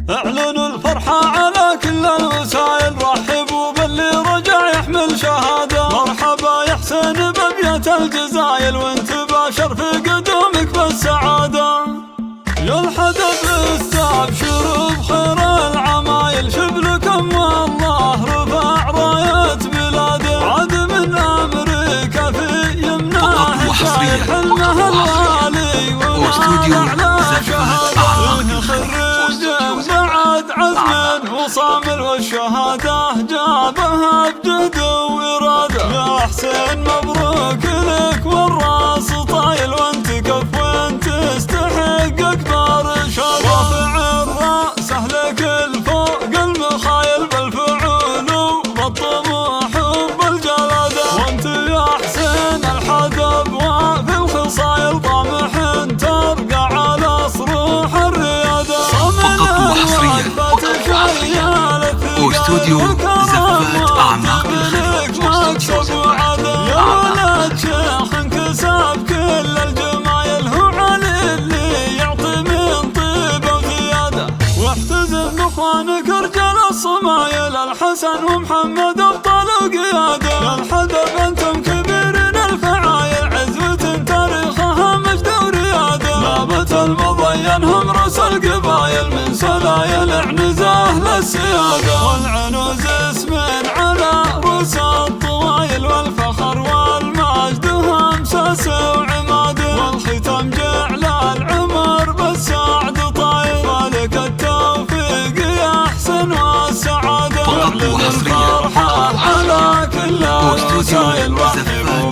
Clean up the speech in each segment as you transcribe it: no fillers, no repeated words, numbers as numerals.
اعلنوا الفرحة على كل الوسائل، رحبوا باللي رجع يحمل شهادة. مرحبا يا حسين بأبيات الجزايل، وانت باشر في قدومك بالسعادة. يا الحدث استبشروا بخير العمايل، شبلكم والله رفع راية بلاده. عاد من أمريكا في يمناه شايل حلمه الغالي ونال شهادة. خريج بعد عزم وصامل والشهادة جابها بجهد وإرادة. يا حسين مبروك لك والراس طايل، وانت كف وانت تستحق أكبر شهادة. رافع الرأس أهلك الفوق المخايل بالفعول وبالطموح وبالجلادة. وانت يا حسين الحدب وفي الخصايل طامح ترقى على صروح الريادة. فقط وحصريا واستوديو زفات أعماق الخليج. يا ولد شيخ انكسب كل الجمايل، هو علي اللي يعطي من طيبه وزياده. واحتزم باخوانك رجال الصمايل، الحسن ومحمد ابطال وقياده. يا الحدب انتم كبيرين الفعايل، عزوة تاريخها مجد ورياده. نابت المضين هم رؤوس القبايل، من سلايل عنزاه للسياده. والعنوز اسم على رؤوس الطوايل، والفخر والمجد هم ساس وعماده. والختام جعل العمر بالسعد طايل، مالك التوفيق يا حسن والسعاده. فقط وحصريا على كل الوسائل، رحبوا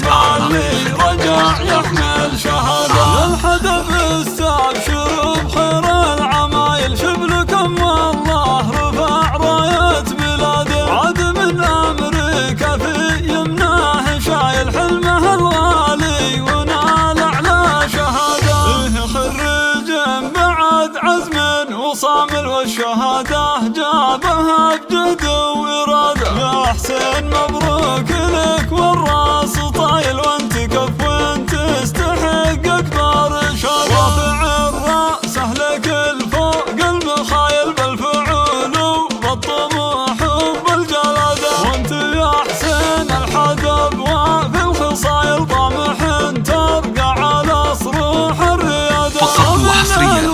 باللي رجع يحمل شهادة. يا الحدث استبشروا بخير العمايل، شبلكم والله رفع راية بلاده. عاد من أمريكا في يمناه شايل حلمه الغالي ونال أعلى شهادة. خريج بعد عزم وصامل والشهادة جابها بجهد وإرادة. يا حسين مبروك لك والراس طايل، وانت كف وانت تستحق أكبر شهادة. رافع الرأس أهلك الفوق المخايل بالفعول وبالطموح وبالجلادة. وانت يا حسين الحدب وفي الخصايل طامح ترقى على صروح الريادة. فقط وحصريا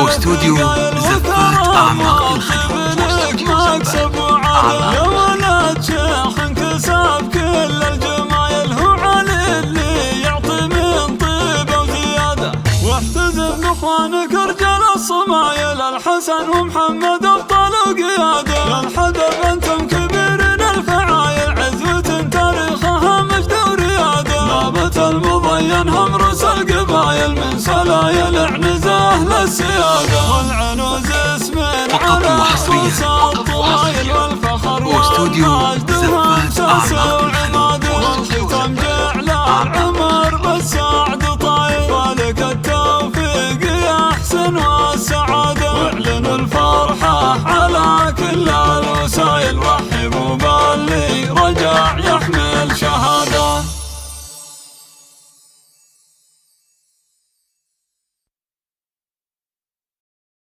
واستوديو زفات أعماق الخليج. يا ولد شيخ انكسب كل الجمايل، هو علي اللي يعطي من طيبه وزياده. واحتزم باخوانك رجال الصمايل، الحسن ومحمد ابطال وقياده. يا الحدب انتم كبيرين الفعايل، عزوة تاريخها مجد ورياده. نابت المضين هم رؤوس القبايل، من سلايل عنزاه للسياده. والعنوز اسم على رؤوس الطوايل، والفخر والمجد هم ساس وعماده. والختام جعل العمر بالسعد طايل، مالك التوفيق يا حسن والسعاده. واعلنوا الفرحة على كل